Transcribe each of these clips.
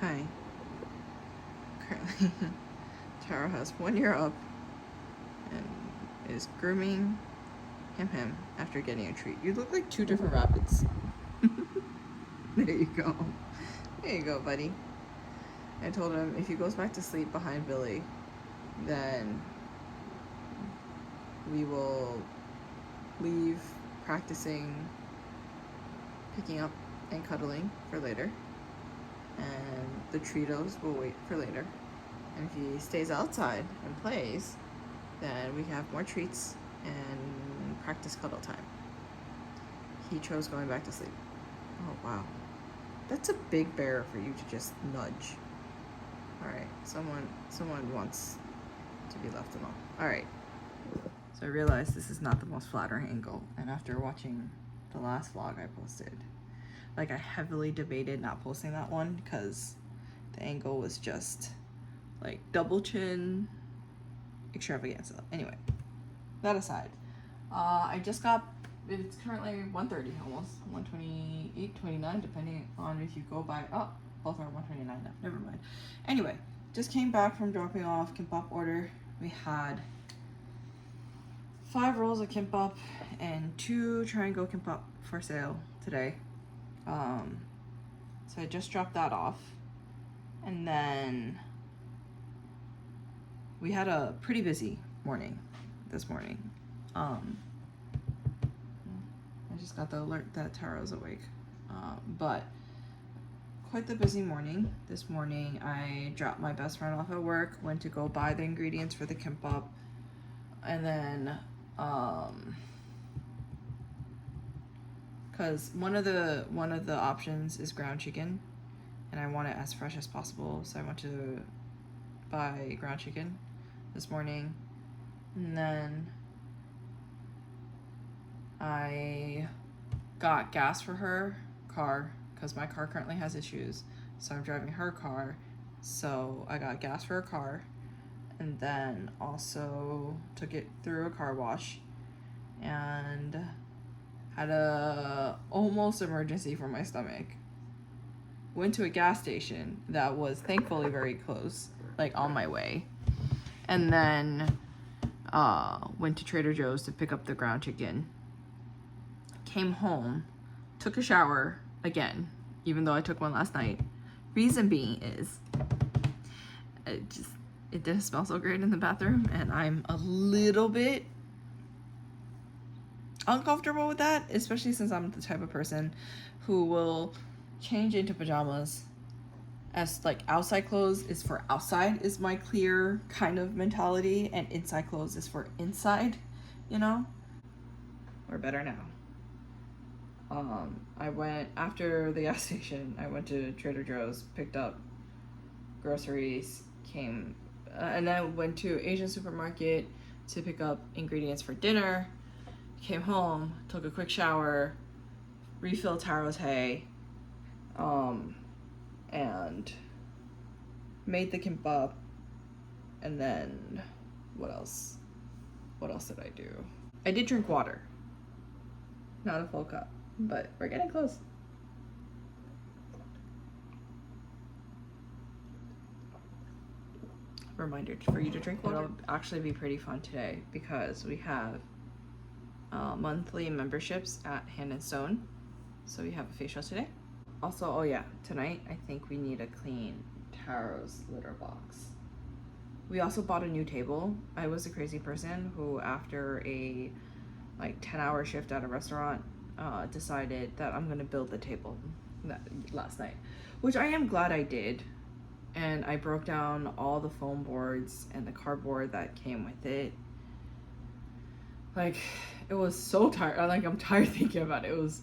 Hi. Currently, Taro has 1 year up and is grooming him after getting a treat. You look like two different rabbits. There you go. There you go, buddy. I told him if he goes back to sleep behind Billy, then we will leave practicing picking up and cuddling for later. And the Treatos will wait for later. And if he stays outside and plays, then we have more treats and practice cuddle time. He chose going back to sleep. Oh, wow. That's a big bear for you to just nudge. Alright, someone wants to be left alone. Alright. So I realized this is not the most flattering angle, and after watching the last vlog I posted, like, I heavily debated not posting that one because the angle was just like double chin extravaganza. Anyway, that aside, I just got, it's currently 1:30 almost, 1:28, 29, depending on if you go by, oh, both are 1:29 now, never mind. Anyway, just came back from dropping off kimbap order. We had 5 rolls of kimbap and 2 try and go kimbap for sale today. So I just dropped that off, and then we had a pretty busy morning this morning. I just got the alert that Taro's awake, but quite the busy morning. This morning I dropped my best friend off at work, went to go buy the ingredients for the kimbap, and then because one of the options is ground chicken, and I want it as fresh as possible, so I went to buy ground chicken this morning. And then I got gas for her car because my car currently has issues, so I'm driving her car, so I got gas for her car, and then also took it through a car wash and had a almost emergency for my stomach. Went to a gas station that was thankfully very close, like on my way, and then went to Trader Joe's to pick up the ground chicken. Came home, took a shower again, even though I took one last night. Reason being is it didn't smell so great in the bathroom, and I'm a little bit uncomfortable with that, especially since I'm the type of person who will change into pajamas as like outside clothes is for outside is my clear kind of mentality, and inside clothes is for inside, you know? We're better now. I went after the gas station, I went to Trader Joe's, picked up groceries, came and then went to Asian supermarket to pick up ingredients for dinner. Came home, took a quick shower, refilled Taro's hay, and made the kimbap, and then what else did I do? I did drink water, not a full cup, but we're getting close. Reminder for you to drink water. It'll actually be pretty fun today because we have monthly memberships at Hand and Stone, so we have a facial today. Also, oh yeah, tonight I think we need to clean Taro's litter box. We also bought a new table. I was a crazy person who, after a like 10-hour shift at a restaurant, decided that I'm gonna build the table last night, which I am glad I did. And I broke down all the foam boards and the cardboard that came with it. Like, it was so tired. Like, I'm tired thinking about it. It was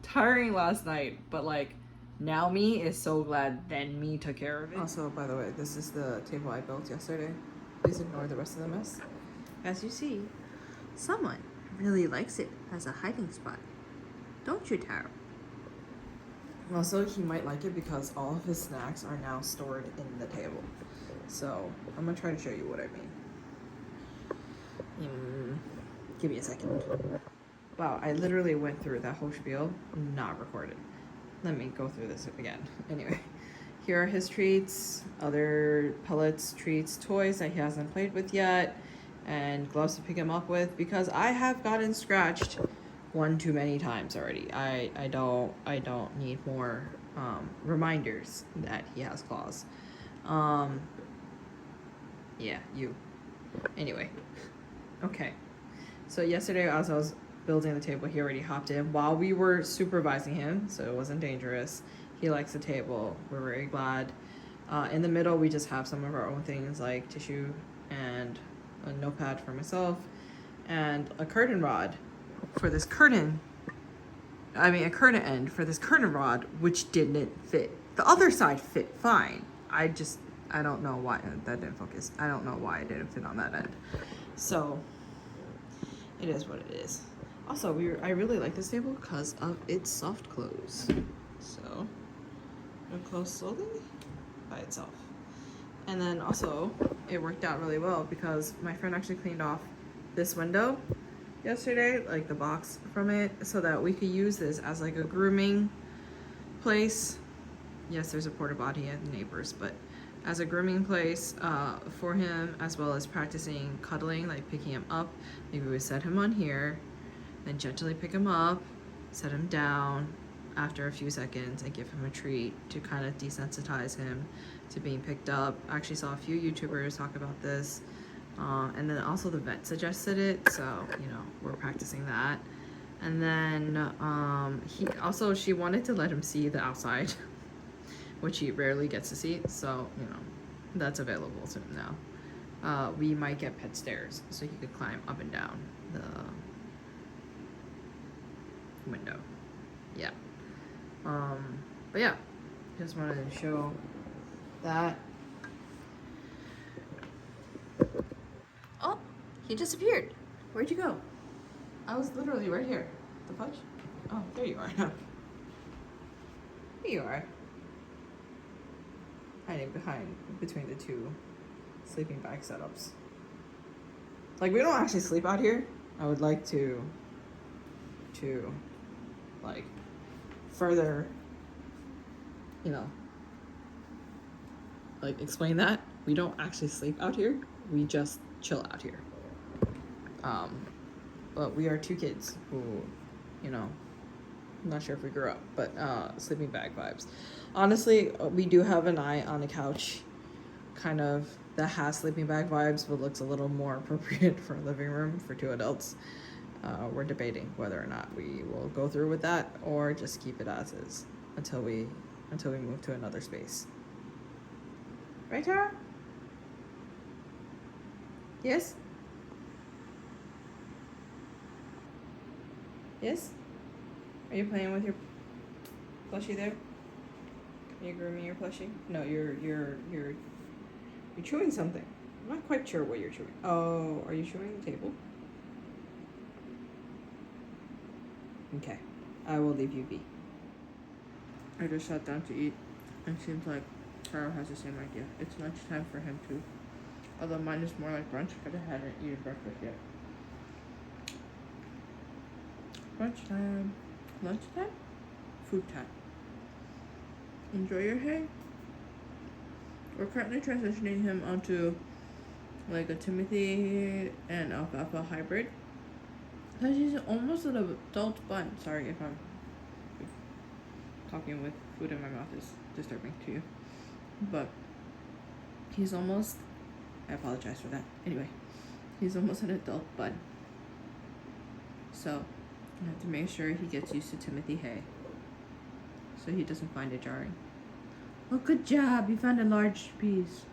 tiring last night, but like, now me is so glad then me took care of it. Also, by the way, this is the table I built yesterday. Please ignore the rest of the mess. As you see, someone really likes it as a hiding spot. Don't you, Taro? Also, he might like it because all of his snacks are now stored in the table. So, I'm gonna try to show you what I mean. Give me a second. Wow, I literally went through that whole spiel, not recorded. Let me go through this again. Anyway, here are his treats, other pellets, treats, toys that he hasn't played with yet, and gloves to pick him up with, because I have gotten scratched one too many times already. I don't need more reminders that he has claws. Yeah, you. Anyway, okay. So yesterday, as I was building the table, he already hopped in while we were supervising him, so it wasn't dangerous. He likes the table. We're very glad. In the middle, we just have some of our own things like tissue and a notepad for myself and a curtain rod for this curtain. I mean, a curtain end for this curtain rod, which didn't fit. The other side fit fine. I don't know why that didn't focus. I don't know why it didn't fit on that end. So it is what it is. Also, I really like this table because of its soft close. So it'll close slowly by itself. And then also it worked out really well because my friend actually cleaned off this window yesterday, like the box from it, so that we could use this as like a grooming place. Yes, there's a porta potty at the neighbors, but as a grooming place for him, as well as practicing cuddling, like picking him up. Maybe we would set him on here, then gently pick him up, set him down after a few seconds, and give him a treat to kind of desensitize him to being picked up. I actually saw a few YouTubers talk about this, and then also the vet suggested it, so you know, we're practicing that. And then she wanted to let him see the outside, which he rarely gets to see, so you know, that's available to him now. We might get pet stairs so he could climb up and down the window. Yeah. But yeah, just wanted to show that. Oh, he disappeared. Where'd you go? I was literally right here. The fudge? Oh, there you are. There you are. Hiding between the two sleeping bag setups. Like, we don't actually sleep out here. I would like to like further, you know, like explain that we don't actually sleep out here. We just chill out here. But we are two kids who, you know, I'm not sure if we grew up, but sleeping bag vibes. Honestly, we do have an eye on a couch kind of that has sleeping bag vibes, but looks a little more appropriate for a living room for two adults. We're debating whether or not we will go through with that or just keep it as is until we move to another space. Right, Taro? Yes? Yes? Are you playing with your plushie there? Are you grooming your plushie? No, you're chewing something. I'm not quite sure what you're chewing. Oh, are you chewing the table? Okay, I will leave you be. I just sat down to eat, and it seems like Taro has the same idea. It's lunchtime for him too. Although mine is more like brunch because I haven't eaten breakfast yet. Lunchtime. Lunchtime? Food time. Enjoy your hay. We're currently transitioning him onto like a Timothy and alfalfa hybrid. Because he's almost an adult bun. Sorry if I'm talking with food in my mouth is disturbing to you. But he's almost, I apologize for that. Anyway, he's almost an adult bun. So I have to make sure he gets used to Timothy hay so he doesn't find it jarring. Oh, good job. You found a large piece.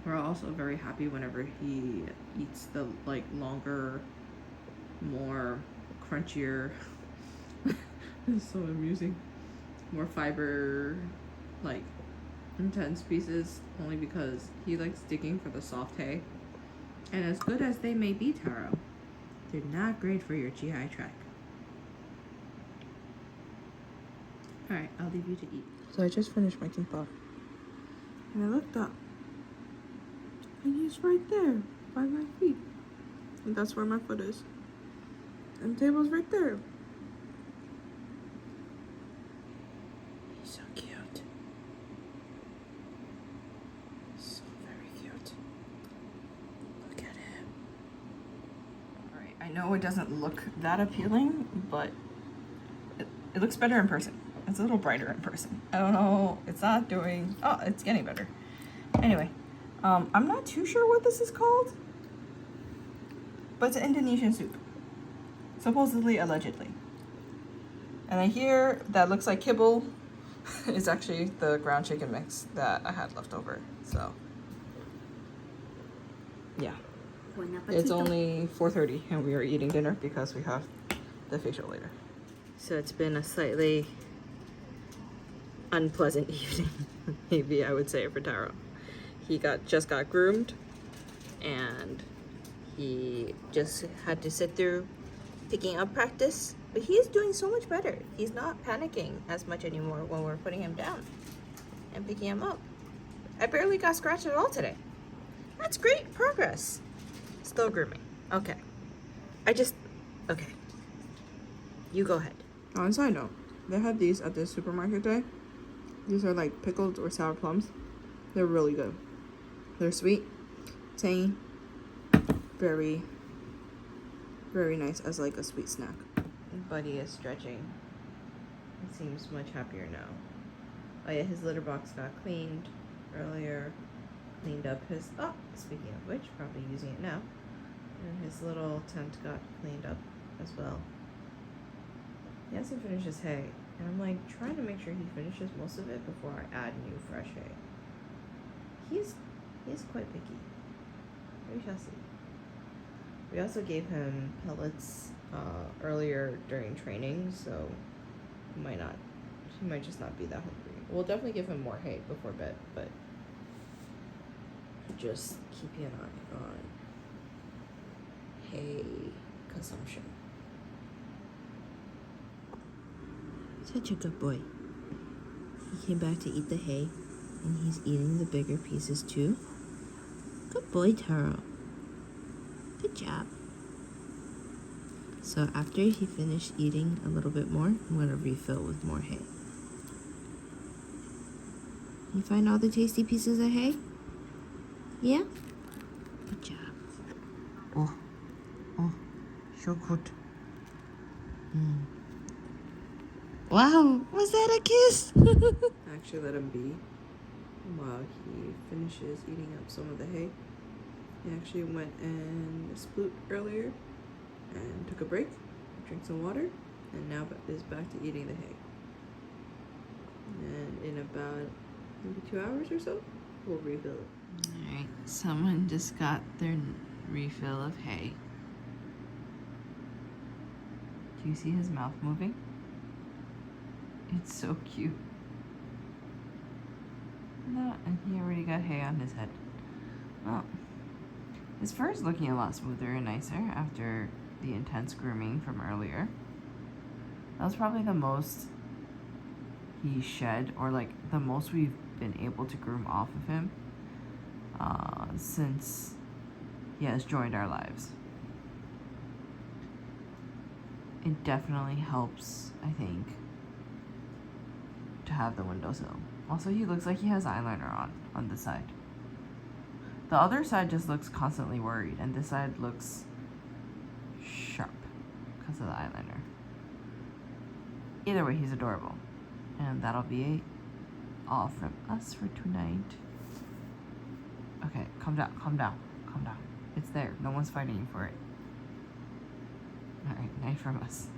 We're also very happy whenever he eats the like longer, more crunchier, it's so amusing, more fiber, like intense pieces, only because he likes digging for the soft hay. And as good as they may be, Taro, they're not great for your GI tract. Alright, I'll leave you to eat. So I just finished my kimbap. And I looked up. And he's right there, by my feet. And that's where my foot is. And the table's right there. He's so cute. know it doesn't look that appealing, but it looks better in person. It's a little brighter in person. I don't know, it's not doing, oh, it's getting better. Anyway, I'm not too sure what this is called, but it's an Indonesian soup. Supposedly, allegedly. And I hear that looks like kibble. It's actually the ground chicken mix that I had left over, so. Yeah. It's only 4:30 and we are eating dinner because we have the facial later. So it's been a slightly unpleasant evening, maybe I would say, for Taro. He just got groomed and he just had to sit through picking up practice, but he is doing so much better. He's not panicking as much anymore when we're putting him down and picking him up. I barely got scratched at all today. That's great progress. Still grooming. Okay. Okay. You go ahead. On a side note, they had these at the supermarket today. These are like pickled or sour plums. They're really good. They're sweet, tangy, very, very nice as like a sweet snack. Buddy is stretching. He seems much happier now. Oh yeah, his litter box got cleaned earlier. Cleaned up his, oh, speaking of which, probably using it now. And his little tent got cleaned up as well. He hasn't finished his hay. And I'm like trying to make sure he finishes most of it before I add new fresh hay. He's quite picky. We shall see. We also gave him pellets earlier during training, so he might just not be that hungry. We'll definitely give him more hay before bed, but just keeping an eye on hay consumption. Such a good boy. He came back to eat the hay, and he's eating the bigger pieces too. Good boy, Taro. Good job. So after he finished eating a little bit more, I'm going to refill with more hay. You find all the tasty pieces of hay? Yeah? Good job. Oh, so good. Wow, was that a kiss? Actually let him be while he finishes eating up some of the hay. He actually went and sploot earlier and took a break, drank some water, and now is back to eating the hay. And in about maybe 2 hours or so, we'll refill it. Alright, someone just got their refill of hay. Do you see his mouth moving? It's so cute. No, and he already got hay on his head. Well, his fur is looking a lot smoother and nicer after the intense grooming from earlier. That was probably the most he shed, or like the most we've been able to groom off of him since he has joined our lives. It definitely helps, I think, to have the windowsill. Also, he looks like he has eyeliner on this side. The other side just looks constantly worried, and this side looks sharp because of the eyeliner. Either way, he's adorable. And that'll be all from us for tonight. Okay, calm down, calm down, calm down. It's there. No one's fighting you for it. Alright, night from us.